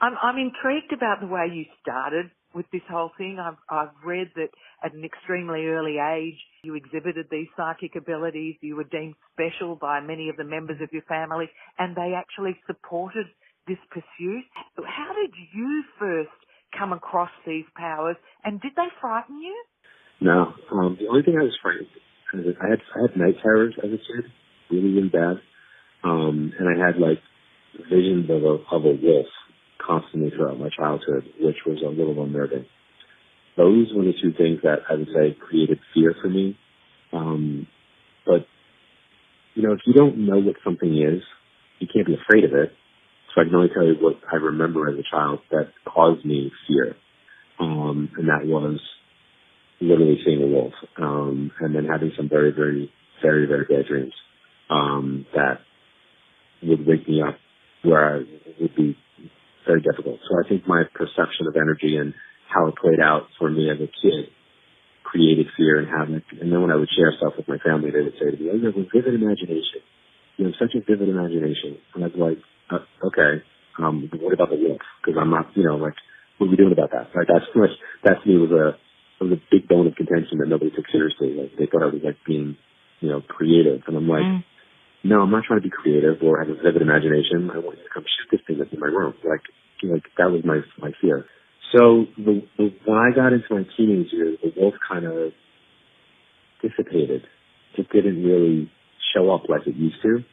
I'm intrigued about the way you started with this whole thing. I've read that at an extremely early age you exhibited these psychic abilities. You were deemed special by many of the members of your family, and they actually supported this pursuit. How did you first come across these powers, and did they frighten you? No. The only thing I was frightened is I had night terrors as a kid, really, really bad. And I had like visions of a wolf constantly throughout my childhood, which was a little unnerving. Those were the two things that I would say created fear for me. But, if you don't know what something is, you can't be afraid of it. So I can only tell you what I remember as a child that caused me fear. And that was literally seeing a wolf, and then having some very, very, very, very bad dreams that would wake me up where it would be very difficult. So I think my perception of energy and how it played out for me as a kid created fear and havoc. And then when I would share stuff with my family, they would say to me, "Oh, you have a vivid imagination. You have such a vivid imagination." And I'd be like, "Okay, but what about the wolf? Because I'm not, what are we doing about that?" Right? That to me was a big bone of contention that nobody took seriously. Like they thought I was like being, creative, and I'm like. No, I'm not trying to be creative or have a vivid imagination. I want you to come shoot this thing that's in my room. Like that was my fear. So when I got into my teenage years, the wolf kind of dissipated. It didn't really show up like it used to.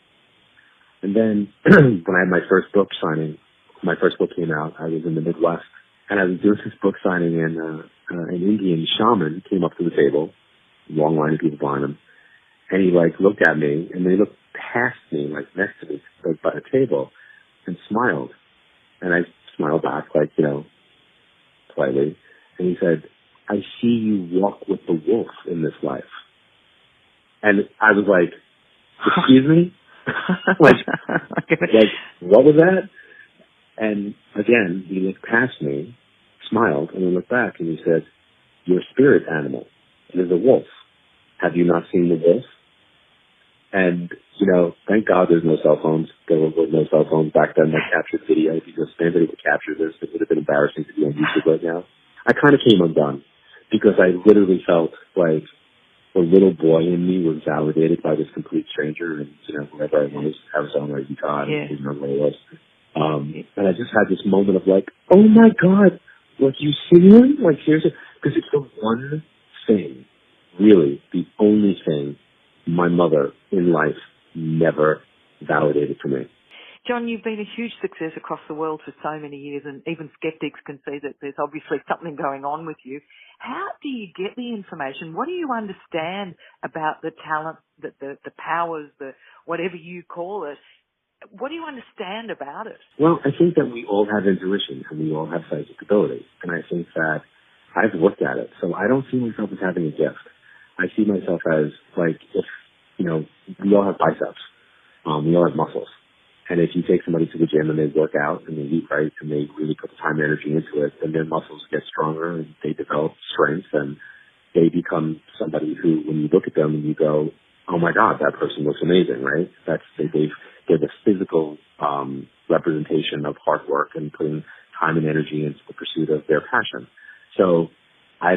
And then when I had my first book signing, my first book came out, I was in the Midwest, and I was doing this book signing, and an Indian shaman came up to the table, long line of people behind him, and he looked at me, and they looked past me, next to me, by the table, and smiled. And I smiled back, politely. And he said, "I see you walk with the wolf in this life." And I was like, "Excuse me?" what was that? And again, he looked past me, smiled, and then looked back, and he said, "Your spirit animal, it is a wolf. Have you not seen the wolf?" And, thank God there's no cell phones. There were no cell phones back then that captured video. Because if anybody would capture this, it would have been embarrassing to be on YouTube right now. I kind of came undone because I literally felt like the little boy in me was validated by this complete stranger, and, wherever I was, Arizona, Utah, I didn't remember where I was. And I just had this moment of oh my God, you see him? Seriously? Because it's the one thing, really, the only thing my mother in life never validated for me. John, you've been a huge success across the world for so many years, and even skeptics can see that there's obviously something going on with you. How do you get the information? What do you understand about the talent, the powers, the whatever you call it? What do you understand about it? Well, I think that we all have intuition and we all have psychic ability. And I think that I've looked at it. So I don't see myself as having a gift. I see myself as if, we all have biceps. We all have muscles. And if you take somebody to the gym and they work out and they eat right and they really put the time and energy into it, then their muscles get stronger and they develop strength and they become somebody who, when you look at them and you go, "Oh my God, that person looks amazing," right? They're the physical representation of hard work and putting time and energy into the pursuit of their passion. So I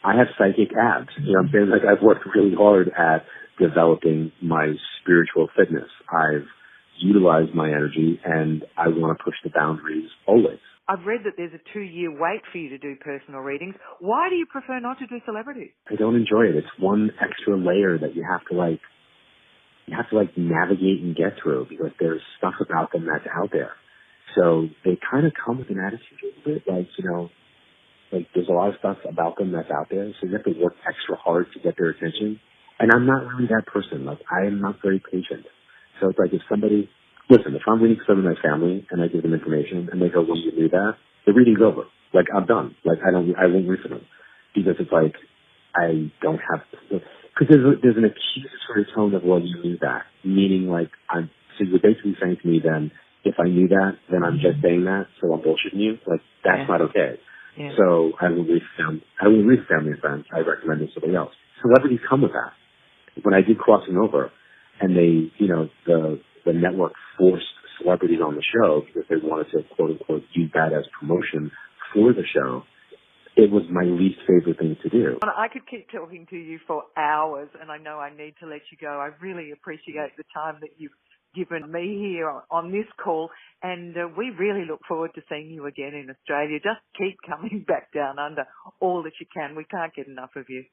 have psychic abs. You know what I'm saying? I've worked really hard at developing my spiritual fitness. I've utilized my energy, and I want to push the boundaries always. I've read that there's a 2-year wait for you to do personal readings. Why do you prefer not to do celebrities? I don't enjoy it. It's one extra layer that you have to navigate and get through because there's stuff about them that's out there. So they kind of come with an attitude a little bit, there's a lot of stuff about them that's out there, so you have to work extra hard to get their attention. And I'm not really that person. I am not very patient. So it's if if I'm reading some of my family and I give them information and they go, "Well, you knew that," the reading's over. I'm done. I won't read for them because it's I don't have, because there's an accusatory tone of, "Well, you knew that," meaning so you're basically saying to me then, if I knew that, then I'm just saying that, so I'm bullshitting you. That's not okay. Yeah. So I will read family and friends. I recommend it to somebody else. Celebrities come with that. When I did Crossing Over, and they, the network forced celebrities on the show because they wanted to, quote unquote, use that as promotion for the show, it was my least favorite thing to do. I could keep talking to you for hours, and I know I need to let you go. I really appreciate the time that you've given me here on this call, and we really look forward to seeing you again in Australia. Just keep coming back down under all that you can. We can't get enough of you.